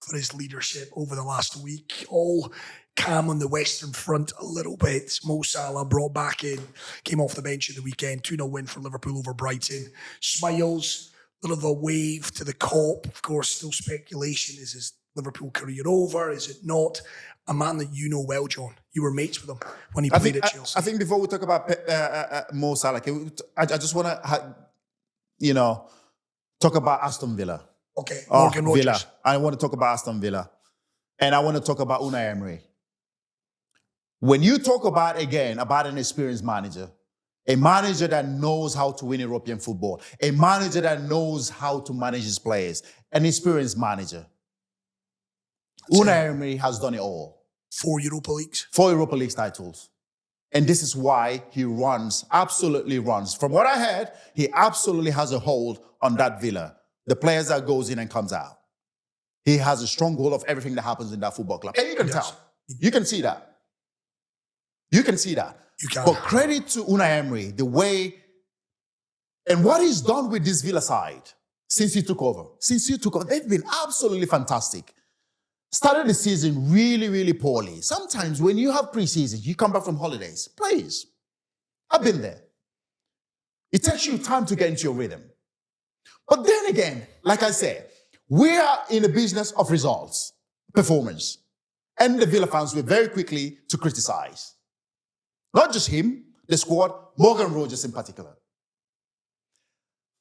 for his leadership over the last week. All calm on the Western Front a little bit. Mo Salah brought back in, came off the bench at the weekend, 2-0 win for Liverpool over Brighton. Smiles, a little of a wave to the cop. Of course, still speculation. Is his Liverpool career over? Is it not? A man that you know well, John. You were mates with him when he played at Chelsea. I think before we talk about Mo Salah, I just want to, talk about Aston Villa. Okay, Morgan Rogers. Villa. I want to talk about Aston Villa. And I want to talk about Unai Emery. When you talk about an experienced manager, a manager that knows how to win European football, a manager that knows how to manage his players, an experienced manager, Unai Emery has done it all. 4 Europa Leagues. 4 Europa League titles. And this is why he absolutely runs. From what I heard, he absolutely has a hold on that Villa. The players that goes in and comes out. He has a strong hold of everything that happens in that football club. And you can tell. You can see that. You can see that. You can. But credit to Unai Emery, the way and what he's done with this Villa side since he took over. They've been absolutely fantastic. Started the season really, really poorly. Sometimes when you have pre-season, you come back from holidays. Please. I've been there. It takes you time to get into your rhythm. But then again, like I said, we are in the business of results, performance. And the Villa fans were very quickly to criticize. Not just him, the squad, Morgan Rogers in particular.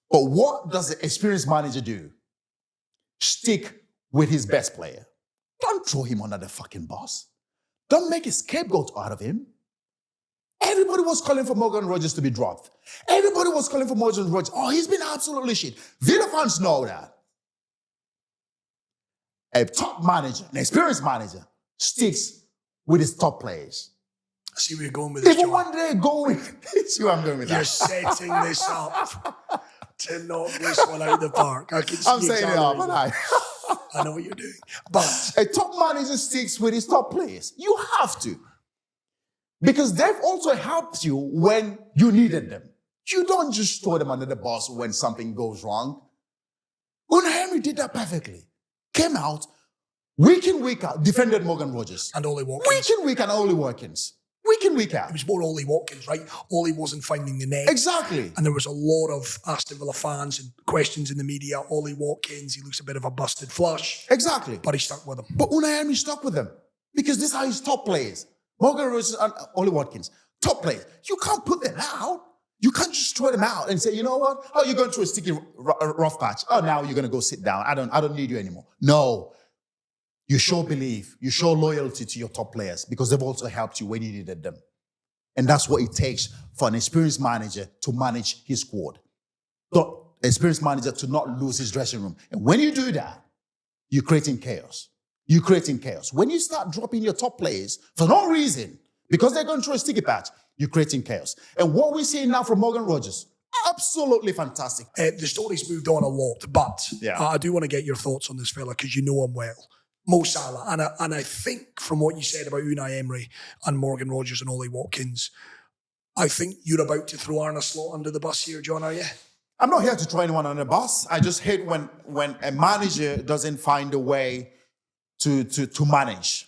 But what does the experienced manager do? Stick with his best player. Don't throw him under the fucking bus. Don't make a scapegoat out of him. Everybody was calling for Morgan Rogers to be dropped. Everybody was calling for Morgan Rogers. Oh, he's been absolutely shit. Villa fans know that. A top manager, an experienced manager, sticks with his top players. I see where you're going with this, Even John. when they're going, see where I'm going with You're that. setting this up to knock this one out of the park. I can see I'm saying it up, exactly. I know what you're doing. But a top manager sticks with his top players. You have to. Because they've also helped you when you needed them. You don't just throw them under the bus when something goes wrong. Unai Emery did that perfectly. Came out, week in, week out, defended Morgan Rogers. and Ollie Watkins. Week in, week out, Ollie Watkins. Week in, week out. It was more Ollie Watkins, right? Ollie wasn't finding the net. Exactly. And there was a lot of Aston Villa fans and questions in the media. Ollie Watkins, he looks a bit of a busted flush. Exactly. But he stuck with him. But Unai Emery stuck with them. Because these are his top players. Morgan Rogers and Ollie Watkins. Top players. You can't put them out. You can't just throw them out and say, you know what? Oh, you're going through a sticky, rough patch. Oh, now you're going to go sit down. I don't need you anymore. No. You show belief. You show loyalty to your top players because they've also helped you when you needed them. And that's what it takes for an experienced manager to manage his squad. An experienced manager to not lose his dressing room. And when you do that, you're creating chaos. You're creating chaos. When you start dropping your top players for no reason, because they're going through a sticky patch, you're creating chaos. And what we're seeing now from Morgan Rogers, absolutely fantastic. The story's moved on a lot, but I do want to get your thoughts on this fella because you know him well. Mo Salah, and I think from what you said about Unai Emery and Morgan Rogers and Ollie Watkins, I think you're about to throw Arne Slot under the bus here, John, are you? I'm not here to throw anyone on the bus. I just hate when a manager doesn't find a way to manage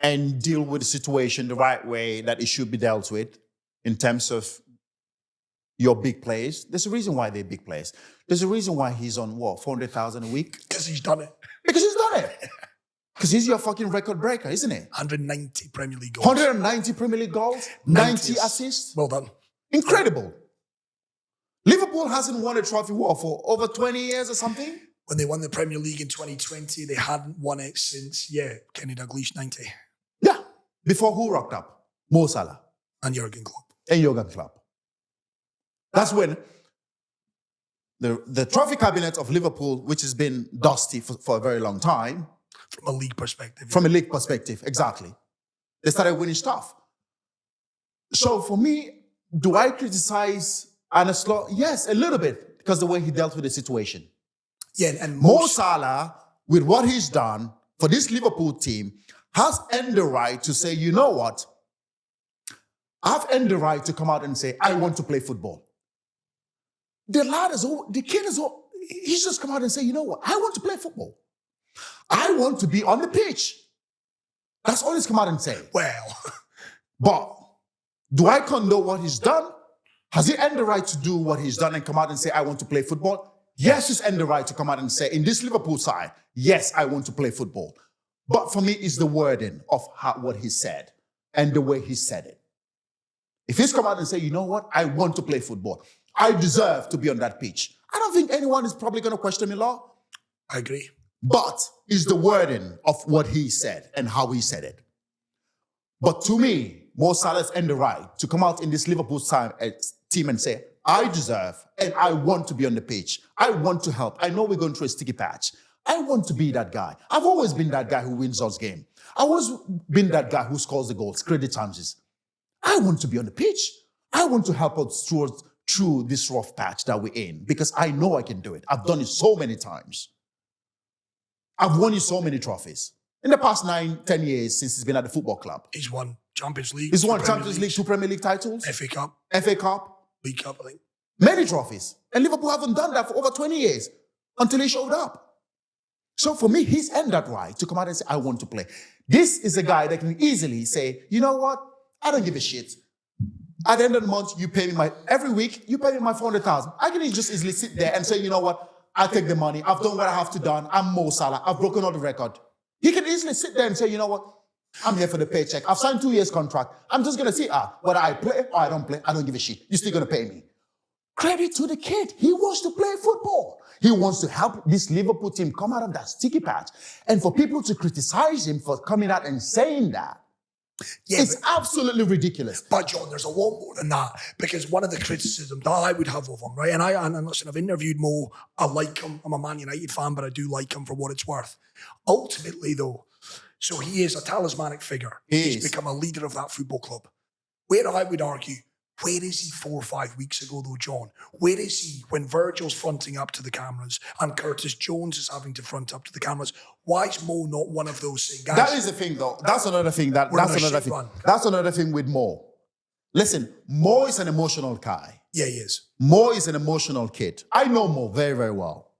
and deal with the situation the right way that it should be dealt with in terms of your big players. There's a reason why they're big players. There's a reason why he's on, 400,000 a week? Because he's done it. Because he's done it. Because he's your fucking record breaker, isn't he? 190 Premier League goals. 190 Premier League goals, 90 assists. Well done. Incredible. Liverpool hasn't won a trophy, for over 20 years or something? When they won the Premier League in 2020, they hadn't won it since, Kenny Dalglish 90. Yeah. Before who rocked up? Mo Salah. And Jurgen Klopp. And Jurgen Klopp. That's when the trophy cabinet of Liverpool, which has been dusty for a very long time. From a league perspective. From a league perspective, exactly. They started winning stuff. So for me, do I criticize Arne Slot? Yes, a little bit, because the way he dealt with the situation. Yeah, and Mo Salah, with what he's done for this Liverpool team, has earned the right to say, you know what? I've earned the right to come out and say, I want to play football. The kid he's just come out and say, you know what? I want to play football. I want to be on the pitch. That's all he's come out and say. Well, But do I condone what he's done? Has he earned the right to do what he's done and come out and say, I want to play football? Yes, he's earned the right to come out and say, in this Liverpool side, yes, I want to play football. But for me, it's the wording of what he said and the way he said it. If he's come out and say, you know what, I want to play football. I deserve to be on that pitch. I don't think anyone is probably going to question me, Law. I agree. But it's the wording of what he said and how he said it. But to me, Mo Salah's earned the right to come out in this Liverpool team and say, I deserve and I want to be on the pitch. I want to help. I know we're going through a sticky patch. I want to be that guy. I've always been that guy who wins those games. I've always been that guy who scores the goals, creates the chances. I want to be on the pitch. I want to help us through this rough patch that we're in because I know I can do it. I've done it so many times. I've won you so many trophies. In the past 9-10 years since he's been at the football club. He's won Champions League. He's won Champions League, 2 Premier League titles. FA Cup. FA Cup. League Cup, I think. Many trophies. And Liverpool haven't done that for over 20 years until he showed up. So for me, he's earned that right to come out and say, I want to play. This is a guy that can easily say, you know what? I don't give a shit. At the end of the month, you pay me every week, you pay me my 400,000. I can just easily sit there and say, you know what? I'll take the money. I've done what I have to do. I'm Mo Salah. I've broken all the record. He can easily sit there and say, you know what? I'm here for the paycheck. I've signed 2 years contract. I'm just going to see, whether I play or I don't play, I don't give a shit. You're still going to pay me. Credit to the kid. He wants to play football. He wants to help this Liverpool team come out of that sticky patch. And for people to criticize him for coming out and saying that, it's absolutely ridiculous. But John, there's a lot more than that because one of the criticisms that I would have of him, right? And listen, I've interviewed Mo. I like him. I'm a Man United fan, but I do like him for what it's worth. Ultimately, though, so he is a talismanic figure. He's become a leader of that football club. Where I would argue, where is he 4 or 5 weeks ago, though, John? Where is he when Virgil's fronting up to the cameras and Curtis Jones is having to front up to the cameras? Why is Mo not one of those same guys? That is the thing, though. That's another thing. That's another thing with Mo. Listen, Mo is an emotional guy. Yeah, he is. Mo is an emotional kid. I know Mo very, very well.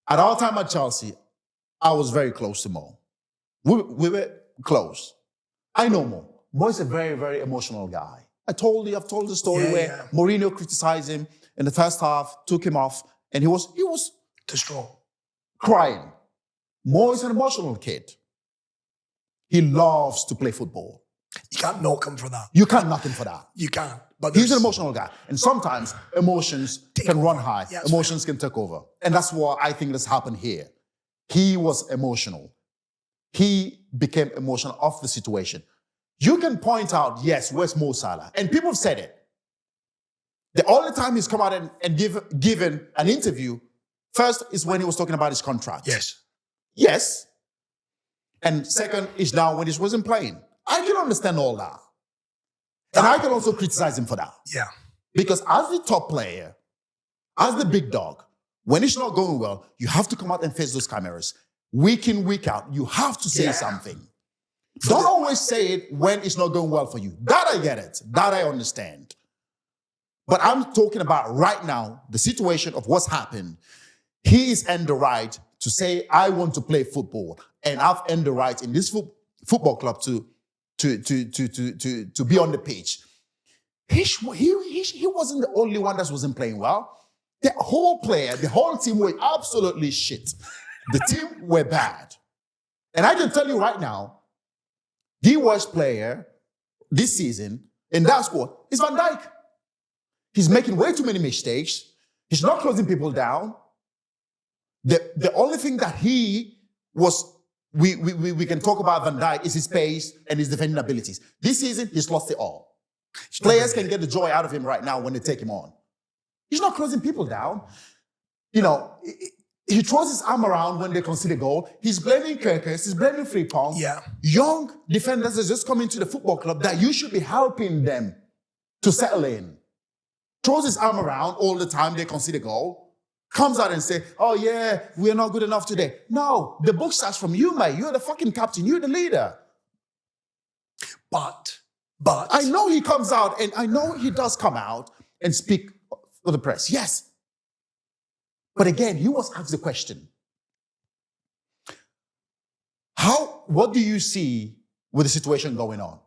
At our time at Chelsea, I was very close to Mo. We were close. I know Mo. Mo is a very, very emotional guy. I've told the story where Mourinho criticized him in the first half, took him off, and he was distraught, crying. Mo is an emotional kid. He loves to play football. You can't knock him for that. You can't knock him for that. You can't. But he's an emotional guy. And sometimes emotions can run high. Yeah, emotions can take over. And that's what I think has happened here. He was emotional. He became emotional of the situation. You can point out, yes, where's Mo Salah? And people have said it. The only time he's come out and given an interview, first is when he was talking about his contract. Yes. Yes. And second is now when he wasn't playing. I can understand all that. And I can also criticize him for that. Yeah. Because as the top player, as the big dog, when it's not going well, you have to come out and face those cameras. Week in, week out, you have to say something. Don't always say it when it's not going well for you. That I get it. That I understand. But I'm talking about right now, the situation of what's happened. He is earned the right to say, I want to play football. And I've earned the right in this football club to be on the pitch. He wasn't the only one that wasn't playing well. The whole team were absolutely shit. The team were bad. And I can tell you right now, the worst player this season in that squad is Van Dijk. He's making way too many mistakes. He's not closing people down. The only thing that we can talk about Van Dijk is his pace and his defending abilities. This season, he's lost it all. Players can get the joy out of him right now when they take him on. He's not closing people down. You know, he throws his arm around when they concede a goal. He's blaming Kirkers. He's blaming Frimpong. Yeah. Young defenders that just come into the football club that you should be helping them to settle in. Throws his arm around all the time they concede a goal. Comes out and say, oh yeah, we're not good enough today. No, the book starts from you, mate. You're the fucking captain. You're the leader. But I know he comes out and I know he does come out and speak for the press. Yes. But again, he was asked the question. What do you see with the situation going on?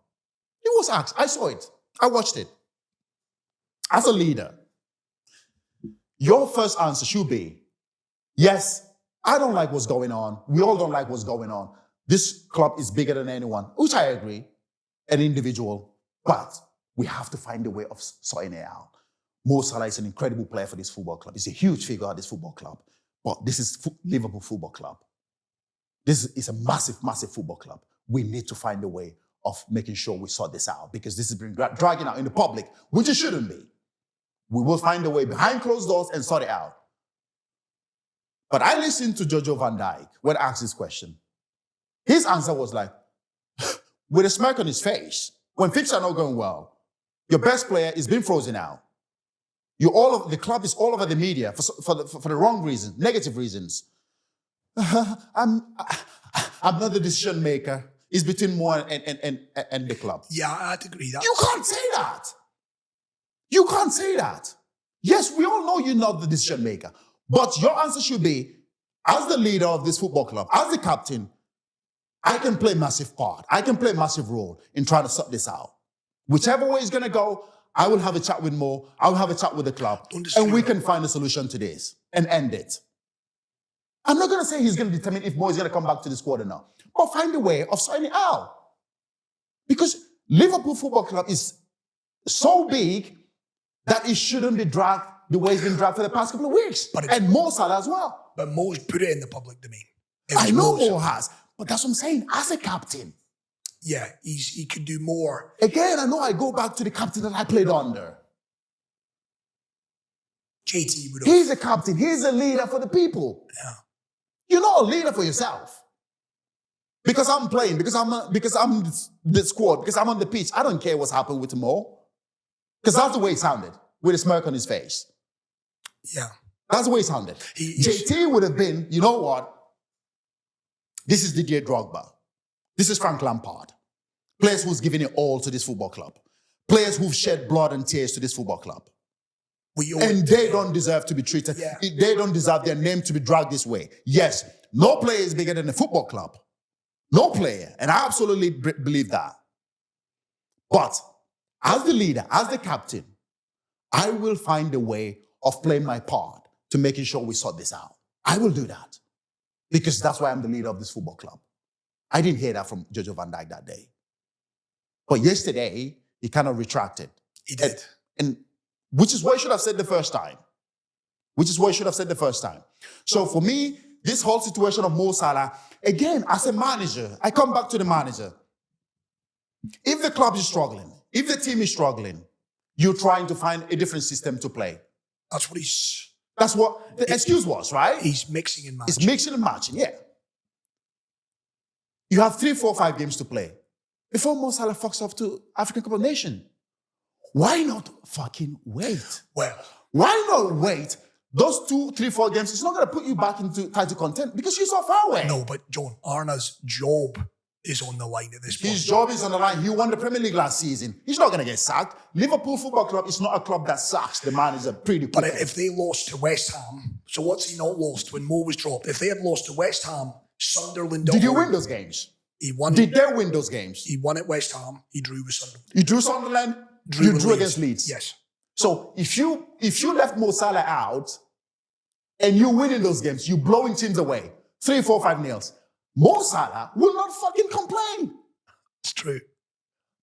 He was asked. I saw it. I watched it. As a leader, your first answer should be, yes, I don't like what's going on. We all don't like what's going on. This club is bigger than anyone, which I agree, an individual, but we have to find a way of sorting it out. Mo Salah is an incredible player for this football club. He's a huge figure at this football club, but this is Liverpool Football Club. This is a massive, massive football club. We need to find a way of making sure we sort this out because this has been dragging out in the public, which it shouldn't be. We will find a way behind closed doors and sort it out. But I listened to Virgil van Dijk when asked this question. His answer was like, with a smirk on his face, when things are not going well, your best player is being frozen out. The club is all over the media for the wrong reasons, negative reasons. I'm not the decision maker. It's between Mo and the club. Yeah, I'd agree. You can't say that. You can't say that. Yes, we all know you're not the decision maker. But your answer should be, as the leader of this football club, as the captain, I can play a massive part. I can play a massive role in trying to sort this out. Whichever way it's going to go, I will have a chat with Mo. I will have a chat with the club. And we can find a solution to this and end it. I'm not going to say he's going to determine if Mo is going to come back to the squad or not. But find a way of sorting it out. Because Liverpool Football Club is so big that it shouldn't be dragged the way it's been dragged for the past couple of weeks. And Mo Salah as well. But Mo's put it in the public domain. I know Mo has. But that's what I'm saying. As a captain. Yeah, he could do more. Again, I know I go back to the captain that I played under. JT would have. He's a captain. He's a leader for the people. Yeah. You're not a leader for yourself. Because I'm playing, because I'm the squad, because I'm on the pitch. I don't care what's happened with Mo. Because that's the way it sounded, with a smirk on his face. Yeah. That's the way it sounded. JT would have been, you know what? This is Didier Drogba. This is Frank Lampard. Players who's given it all to this football club. Players who've shed blood and tears to this football club. And they don't deserve to be treated. Yeah. They don't deserve their name to be dragged this way. Yes, no player is bigger than a football club. No player. And I absolutely believe that. But as the leader, as the captain, I will find a way of playing my part to making sure we sort this out. I will do that. Because that's why I'm the leader of this football club. I didn't hear that from Virgil van Dijk that day. But yesterday, he kind of retracted. He did. And which is what he should have said the first time. So for me, this whole situation of Mo Salah, again, as a manager, I come back to the manager. If the club is struggling, if the team is struggling, you're trying to find a different system to play. That's what the excuse was, right? He's mixing and matching. It's mixing and matching, yeah. You have 3, 4, 5 games to play before Mo Salah fucks off to African Cup of Nations. Why not fucking wait? Well, why not wait? Those 2, 3, 4 games, it's not going to put you back into title content because you're so far away. No, but John, Arne's job is on the line at this point. His job is on the line. He won the Premier League last season. He's not going to get sacked. Liverpool Football Club is not a club that sacks the manager pretty quickly. But if they lost to West Ham, so what's he not lost when Mo was dropped? If they had lost to West Ham, Sunderland... Did you win those games? He won. Did they win those games? He won at West Ham. He drew with Sunderland. You drew Sunderland? You drew against Leeds? Yes. So if you left Mo Salah out and you win in those games, you blowing teams away, 3, 4, 5 nails, Mo Salah will not fucking complain. It's true.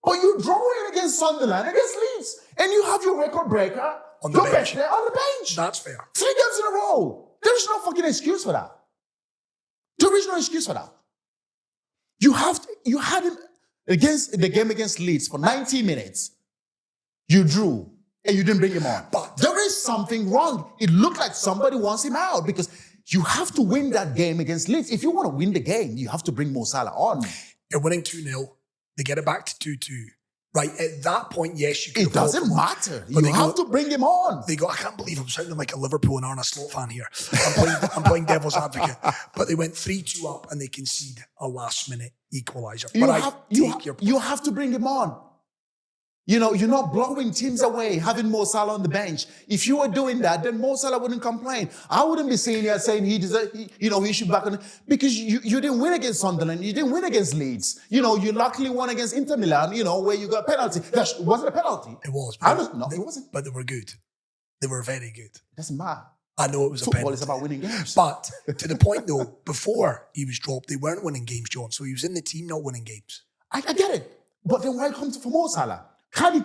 But you're drawing against Sunderland, against Leeds, and you have your record breaker on the bench. There on the bench. That's fair. 3 games in a row. There is no fucking excuse for that. There is no excuse for that. You had him against the game against Leeds for 90 minutes. You drew and you didn't bring him on. But there is something wrong. It looked like somebody wants him out because you have to win that game against Leeds. If you want to win the game, you have to bring Mo Salah on. You're winning 2-0. They get it back to 2-2. Right, at that point, yes, you can. It doesn't matter. But you have to bring him on. I can't believe I'm sounding like a Liverpool and Arne Slot fan here. I'm playing devil's advocate. But they went 3-2 up and they concede a last-minute equaliser. You have to bring him on. You're not blowing teams away, having Mo Salah on the bench. If you were doing that, then Mo Salah wouldn't complain. I wouldn't be sitting here saying he should back on, because you didn't win against Sunderland, you didn't win against Leeds. You luckily won against Inter Milan, where you got a penalty. Was it a penalty? It was. No, it wasn't. But they were good. They were very good. Doesn't matter. I know it was a Football penalty. is about winning games. But to the point though, before he was dropped, they weren't winning games, John. So he was in the team not winning games. I get it. But then why come for Mo Salah? Cody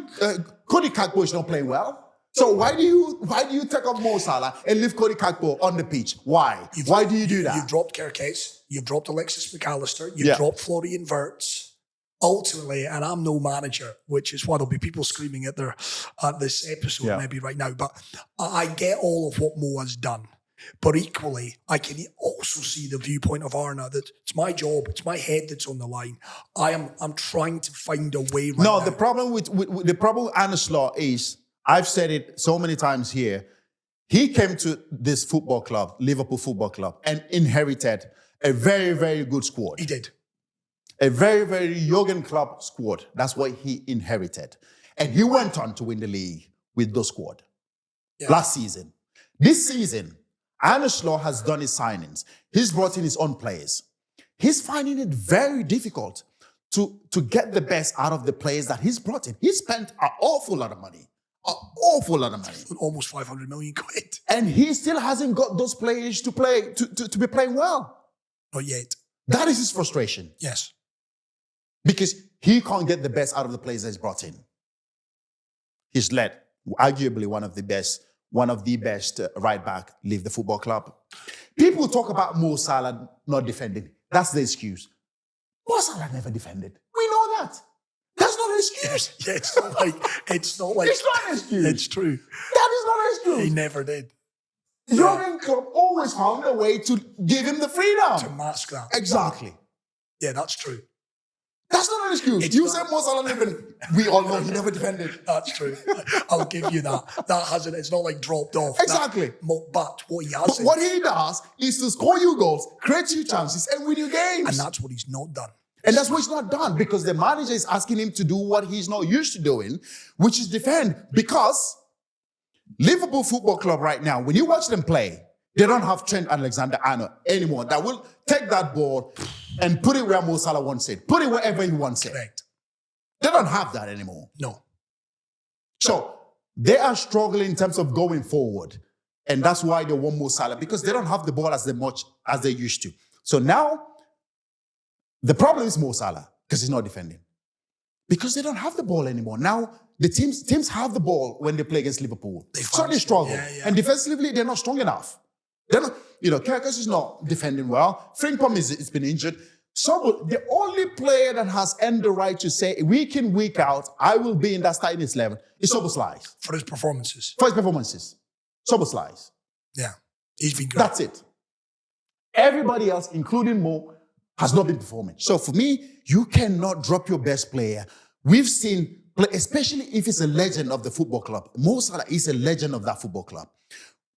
Gakpo is not playing well. So why do you take off Mo Salah and leave Cody Gakpo on the pitch? Why? Why do you do that? You've dropped Kirkes. You've dropped Alexis McAllister. You've dropped Florian Wirtz. Ultimately, and I'm no manager, which is why there'll be people screaming at this episode maybe right now, but I get all of what Mo has done. But equally, I can also see the viewpoint of Arne that it's my job, it's my head that's on the line. I'm trying to find a way right now. No, the problem with Arne Slot is, I've said it so many times here, he came to this football club, Liverpool Football Club, and inherited a very, very good squad. He did. A very, very Jurgen Klopp squad. That's what he inherited. And he went on to win the league with the squad last season. This season, Arne Slot has done his signings. He's brought in his own players. He's finding it very difficult to get the best out of the players that he's brought in. He spent an awful lot of money. Almost 500 million quid. And he still hasn't got those players to play to be playing well. Not yet. That is his frustration. Yes. Because he can't get the best out of the players that he's brought in. He's let arguably one of the best right back leave the football club. People talk about Mo Salah not defending. That's the excuse. Mo Salah never defended. We know that. That's not an excuse. Yeah, it's not like it's not an excuse. It's true. That is not an excuse. He never did. Jurgen Klopp always found a way to give him the freedom. To mask that. Exactly. Yeah, that's true. That's not an excuse. You said Mo Salah never. We all know he never defended. That's true. I'll give you that. That hasn't. It's not like dropped off. Exactly. But what he has. But what he does is to score you goals, create you chances, and win you games. And that's what he's not done. And that's what he's not done, because the manager is asking him to do what he's not used to doing, which is defend. Because Liverpool Football Club right now, when you watch them play, they don't have Trent Alexander-Arnold anymore that will take that ball and put it where Mo Salah wants it. Put it wherever he wants it. Correct. They don't have that anymore. No. So they are struggling in terms of going forward. And that's why they want Mo Salah, because they don't have the ball as much as they used to. So now, the problem is Mo Salah, because he's not defending. Because they don't have the ball anymore. Now, the teams have the ball when they play against Liverpool. So they struggle. Yeah. And defensively, they're not strong enough. They're not, Kirkus is not defending well. Frimpong it's been injured. So the only player that has earned the right to say, week in, week out, I will be in that starting 11 is Szoboszlai. For his performances. Szoboszlai. Yeah. He's been great. That's it. Everybody else, including Mo, has not been performing. So for me, you cannot drop your best player. We've seen, especially if it's a legend of the football club. Mo Salah is a legend of that football club.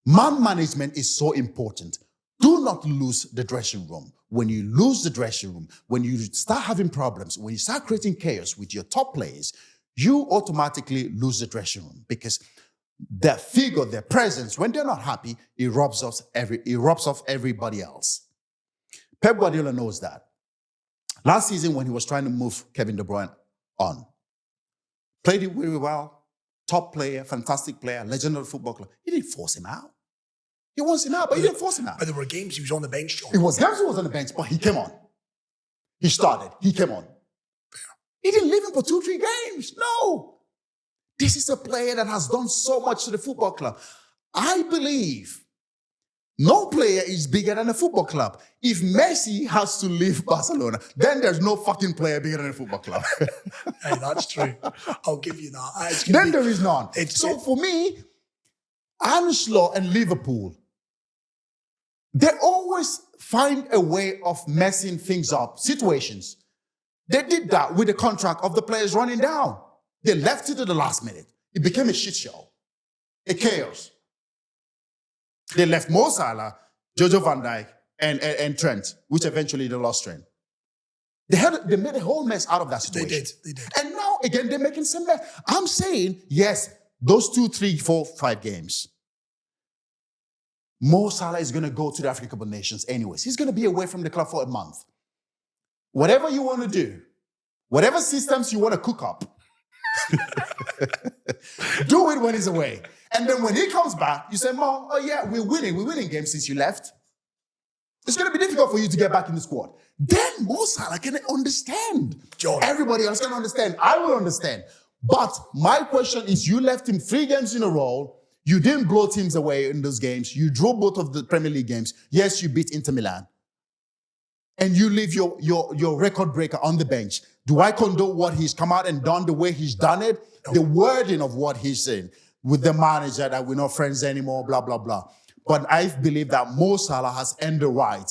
Man management is so important. Do not lose the dressing room. When you lose the dressing room, when you start having problems, when you start creating chaos with your top players, you automatically lose the dressing room, because their figure, their presence, when they're not happy, it rubs off everybody else. Pep Guardiola knows that. Last season, when he was trying to move Kevin De Bruyne on, played it very well, top player, fantastic player, legend of the football club. He didn't force him out. He wants him out, but he didn't force him out. But there were games he was on the bench, John. It was games he was on the bench, but he came on. He started. He came on. He didn't leave him for 2-3 games. No. This is a player that has done so much to the football club. I believe no player is bigger than a football club. If Messi has to leave Barcelona, then there's no fucking player bigger than a football club. Hey, that's true. I'll give you that. Then there is none. So for me, Arne Slot and Liverpool, they always find a way of messing things up, situations. They did that with the contract of the players running down. They left it at the last minute. It became a shit show, a chaos. They left Mo Salah, Virgil van Dijk, and Trent, which eventually they lost Trent. They made a whole mess out of that They situation. did. And now, again, they're making some mess. I'm saying, yes, those 2, 3, 4, 5 games, Mo Salah is going to go to the African Cup of Nations anyways. He's going to be away from the club for a month. Whatever you want to do, whatever systems you want to cook up, do it when he's away. And then when he comes back, you say, Mo, oh yeah, we're winning games since you left. It's going to be difficult for you to get back in the squad. Then Mo Salah can understand. John. Everybody else can understand. I will understand. But my question is, you left him 3 games in a row. You didn't blow teams away in those games. You drew both of the Premier League games. Yes, you beat Inter Milan. And you leave your record breaker on the bench. Do I condone what he's come out and done the way he's done it? No. The wording of what he's saying with the manager that we're not friends anymore, blah, blah, blah. But I believe that Mo Salah has earned the right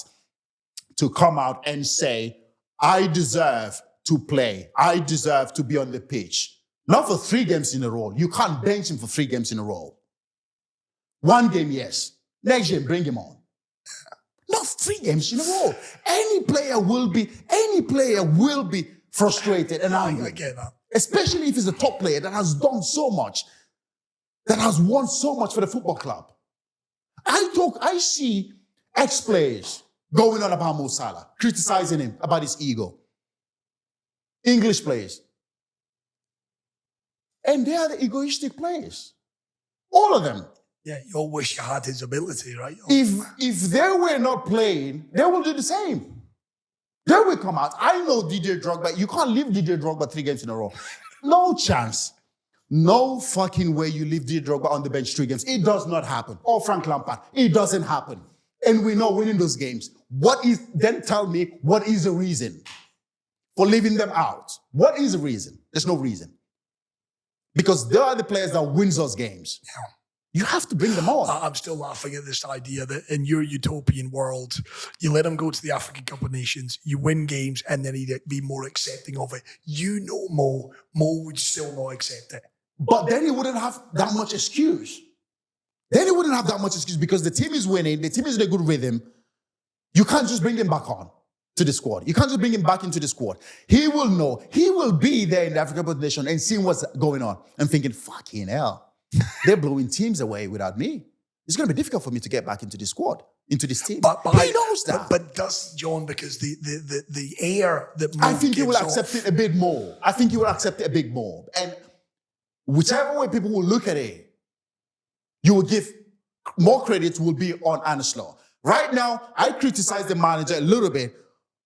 to come out and say, I deserve to play. I deserve to be on the pitch. Not for 3 games in a row. You can't bench him for 3 games in a row. 1 game, yes. Next game, bring him on. Not 3 games in a row. Any player will be frustrated and angry. I get that. Especially if he's a top player that has done so much, that has won so much for the football club. I see ex-players going on about Mo Salah, criticizing him about his ego. English players. And they are the egoistic players. All of them. Yeah, you all wish you had his ability, right? If they were not playing, they will do the same. They will come out. I know DJ Drogba. You can't leave DJ Drogba 3 games in a row. No chance. No fucking way you leave DJ Drogba on the bench 3 games. It does not happen. Or Frank Lampard. It doesn't happen. And we know winning those games. Then tell me, what is the reason for leaving them out? What is the reason? There's no reason. Because they are the players that wins those games. Yeah. You have to bring them on. I'm still laughing at this idea that in your utopian world, you let him go to the African Cup of Nations, you win games, and then he'd be more accepting of it. You know Mo would still not accept it. But then he wouldn't have that much excuse. Because the team is winning, the team is in a good rhythm. You can't just bring him back on to the squad. You can't just bring him back into the squad. He will know. He will be there in the African Cup of Nations and seeing what's going on and thinking, fucking hell. They're blowing teams away without me. It's going to be difficult for me to get back into this squad, into this team. But he knows that. But does John, because the air that Mo I think he will gives accept off, it a bit more. And whichever way people will look at it, you will give more credit will be on Arne Slot. Right now, I criticize the manager a little bit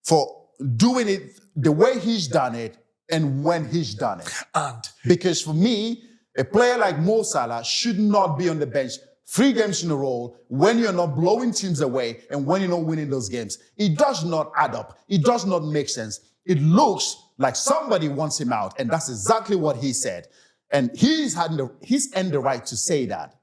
for doing it the way he's done it and when he's done it. Because for me, a player like Mo Salah should not be on the bench 3 games in a row when you're not blowing teams away and when you're not winning those games. It does not add up. It does not make sense. It looks like somebody wants him out, and that's exactly what he said. And he's earned the right to say that.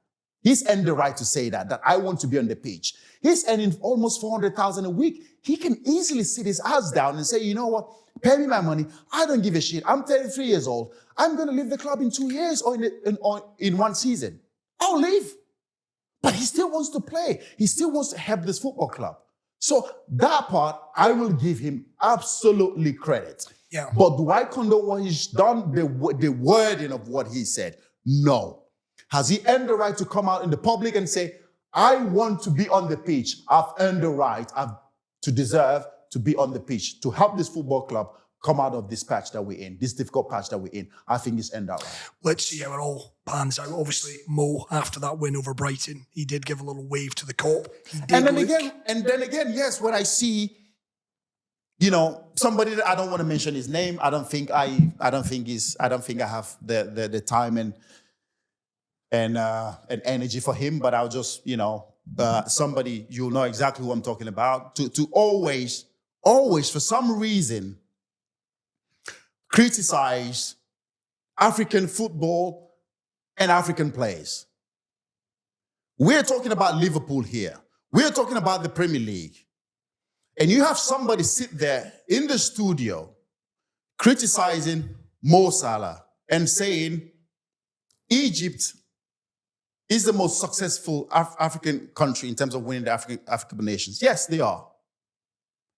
That I want to be on the pitch. He's earning almost $400,000 a week. He can easily sit his ass down and say, you know what? Pay me my money. I don't give a shit. I'm 33 years old. I'm going to leave the club in 2 years or in 1 season. I'll leave. But he still wants to play. He still wants to help this football club. So that part, I will give him absolutely credit. Yeah. But do I condone what he's done, the wording of what he said? No. Has he earned the right to come out in the public and say, I want to be on the pitch. I've earned the right to deserve to be on the pitch, to help this football club come out of this patch that we're in, this difficult patch that we're in. I think it's earned that right. Let's see how it all pans out. Obviously, Mo, after that win over Brighton, he did give a little wave to the cop. And then again, yes, when I see, somebody that I don't want to mention his name, I don't think I have the time and energy for him, but I'll just, somebody, you'll know exactly who I'm talking about, to always, for some reason, criticize African football and African players. We're talking about Liverpool here. We're talking about the Premier League. And you have somebody sit there in the studio criticizing Mo Salah and saying Egypt is the most successful African country in terms of winning the African Nations. Yes, they are.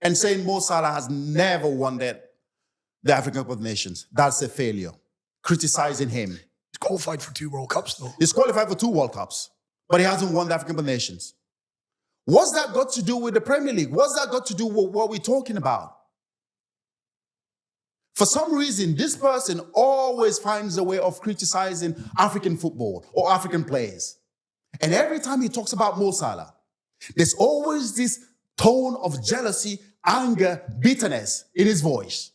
and saying Mo Salah has never won the African Cup of Nations. That's a failure. Criticizing him. He's qualified for 2 World Cups, though. He's qualified for 2 World Cups, but he hasn't won the African Cup of Nations. What's that got to do with the Premier League? What's that got to do with what we're talking about? For some reason, this person always finds a way of criticizing African football or African players. And every time he talks about Mo Salah, there's always this tone of jealousy, anger, bitterness in his voice.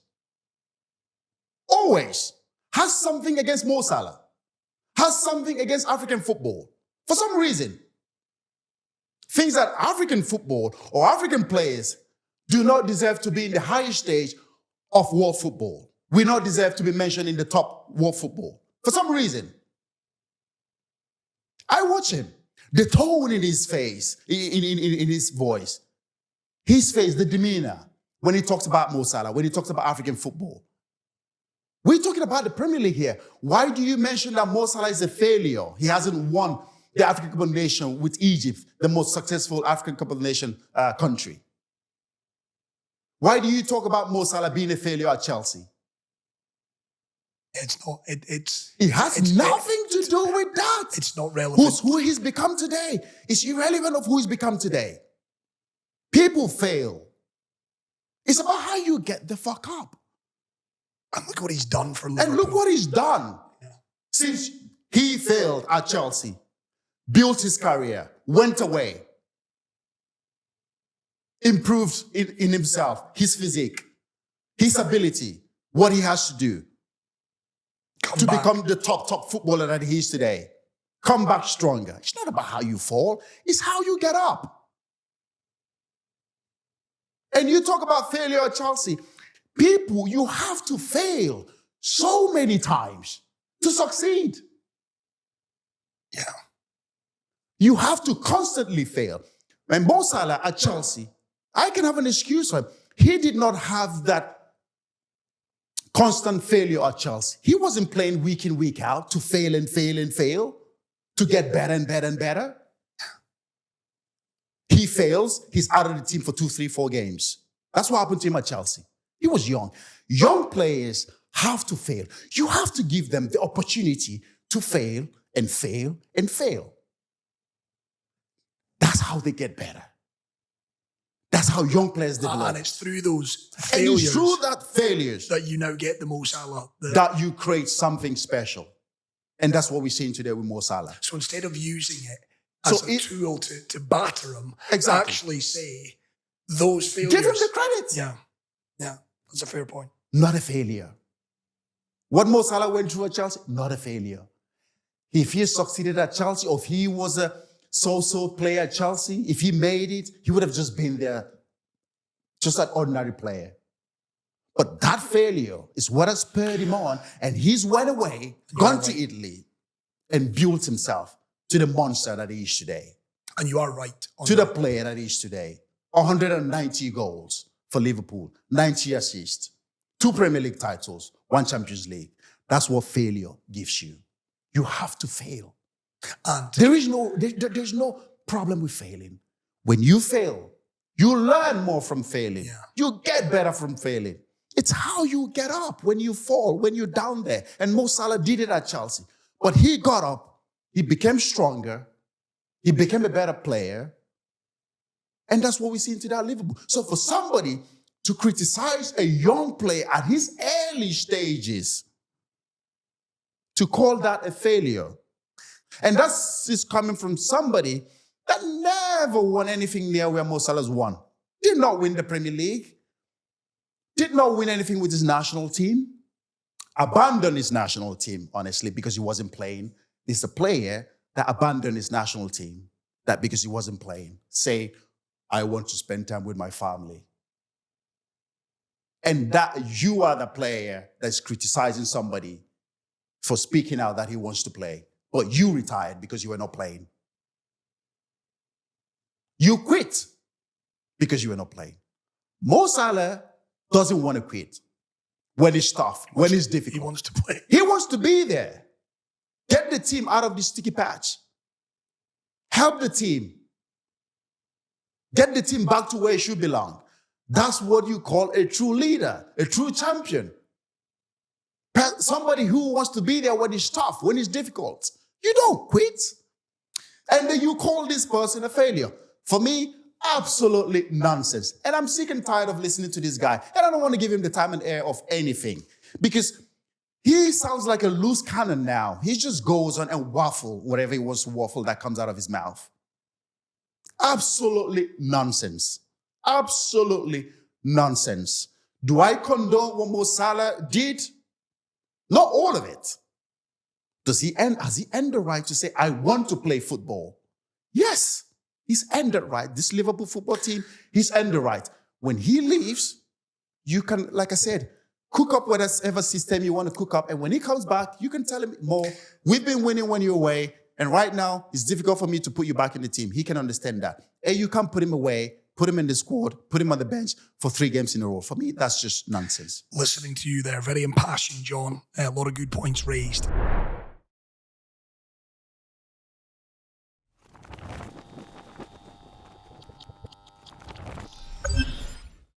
Always. Has something against Mo Salah. Has something against African football. For some reason. Thinks that African football or African players do not deserve to be in the highest stage of world football. We not deserve to be mentioned in the top world football. For some reason. I watch him. The tone in his face, in his voice. His face, the demeanor, when he talks about Mo Salah, when he talks about African football. We're talking about the Premier League here. Why do you mention that Mo Salah is a failure? He hasn't won the African Cup of Nations with Egypt, the most successful African Cup of Nations country. Why do you talk about Mo Salah being a failure at Chelsea? It's not. It has nothing to do with that. It's not relevant. Who he's become today. It's irrelevant of who he's become today. People fail. It's about how you get the fuck up. And look what he's done for Liverpool. And look what he's done. Yeah. Since he failed at Chelsea, built his career, went away, improved in himself, his physique, his ability, what he has to do to become the top footballer that he is today. Come back stronger. It's not about how you fall. It's how you get up. And you talk about failure at Chelsea. People, you have to fail so many times to succeed. Yeah. You have to constantly fail. When Mo Salah at Chelsea, I can have an excuse for him. He did not have that constant failure at Chelsea. He wasn't playing week in, week out to fail and fail and fail, to get better and better and better. He fails, he's out of the team for 2, 3, 4 games. That's what happened to him at Chelsea. He was young. Young players have to fail. You have to give them the opportunity to fail and fail and fail. That's how they get better. That's how young players develop. And it's through those failures. And it's through that failures that you now get the Mo Salah. That you create something special. And that's what we're seeing today with Mo Salah. So instead of using it as a tool to batter him, actually say those failures. Give him the credit. Yeah. Yeah. That's a fair point. Not a failure. What Mo Salah went through at Chelsea, not a failure. If he succeeded at Chelsea, or if he was a so-so player at Chelsea, if he made it, he would have just been there, just an ordinary player. But that failure is what has spurred him on, and he's went away, gone to Italy, and built himself to the monster that he is today. And you are right. To the player that he is today. 190 goals for Liverpool, 90 assists, 2 Premier League titles, 1 Champions League. That's what failure gives you. You have to fail. And there's no problem with failing. When you fail, you learn more from failing. Yeah. You get better from failing. It's how you get up when you fall, when you're down there. And Mo Salah did it at Chelsea. But he got up, he became stronger, he became a better player. And that's what we see today at Liverpool. So for somebody to criticize a young player at his early stages, to call that a failure, and that's coming from somebody that never won anything near where Mo Salah's won. Did not win the Premier League. Did not win anything with his national team. Abandoned his national team, honestly, because he wasn't playing. It's a player that abandoned his national team, that because he wasn't playing, say, I want to spend time with my family. And that you are the player that's criticizing somebody for speaking out that he wants to play. But you retired because you were not playing. You quit because you were not playing. Mo Salah doesn't want to quit when it's tough, when it's difficult. He wants to play. He wants to be there. Get the team out of this sticky patch. Help the team. Get the team back to where it should belong. That's what you call a true leader, a true champion. Somebody who wants to be there when it's tough, when it's difficult. You don't quit. And then you call this person a failure. For me, absolutely nonsense. And I'm sick and tired of listening to this guy. And I don't want to give him the time and air of anything. Because he sounds like a loose cannon now. He just goes on and waffle whatever he wants to waffle that comes out of his mouth. Absolutely nonsense. Absolutely nonsense. Do I condone what Mo Salah did? Not all of it. Has he earned the right to say, I want to play football? Yes, he's earned the right. This Liverpool football team, he's earned the right. When he leaves, you can, like I said, cook up whatever system you want to cook up. And when he comes back, you can tell him, Mo, we've been winning when you're away. And right now, it's difficult for me to put you back in the team. He can understand that. And you can't put him away, put him in the squad, put him on the bench for 3 games in a row. For me, that's just nonsense. Listening to you there, very impassioned, John. A lot of good points raised.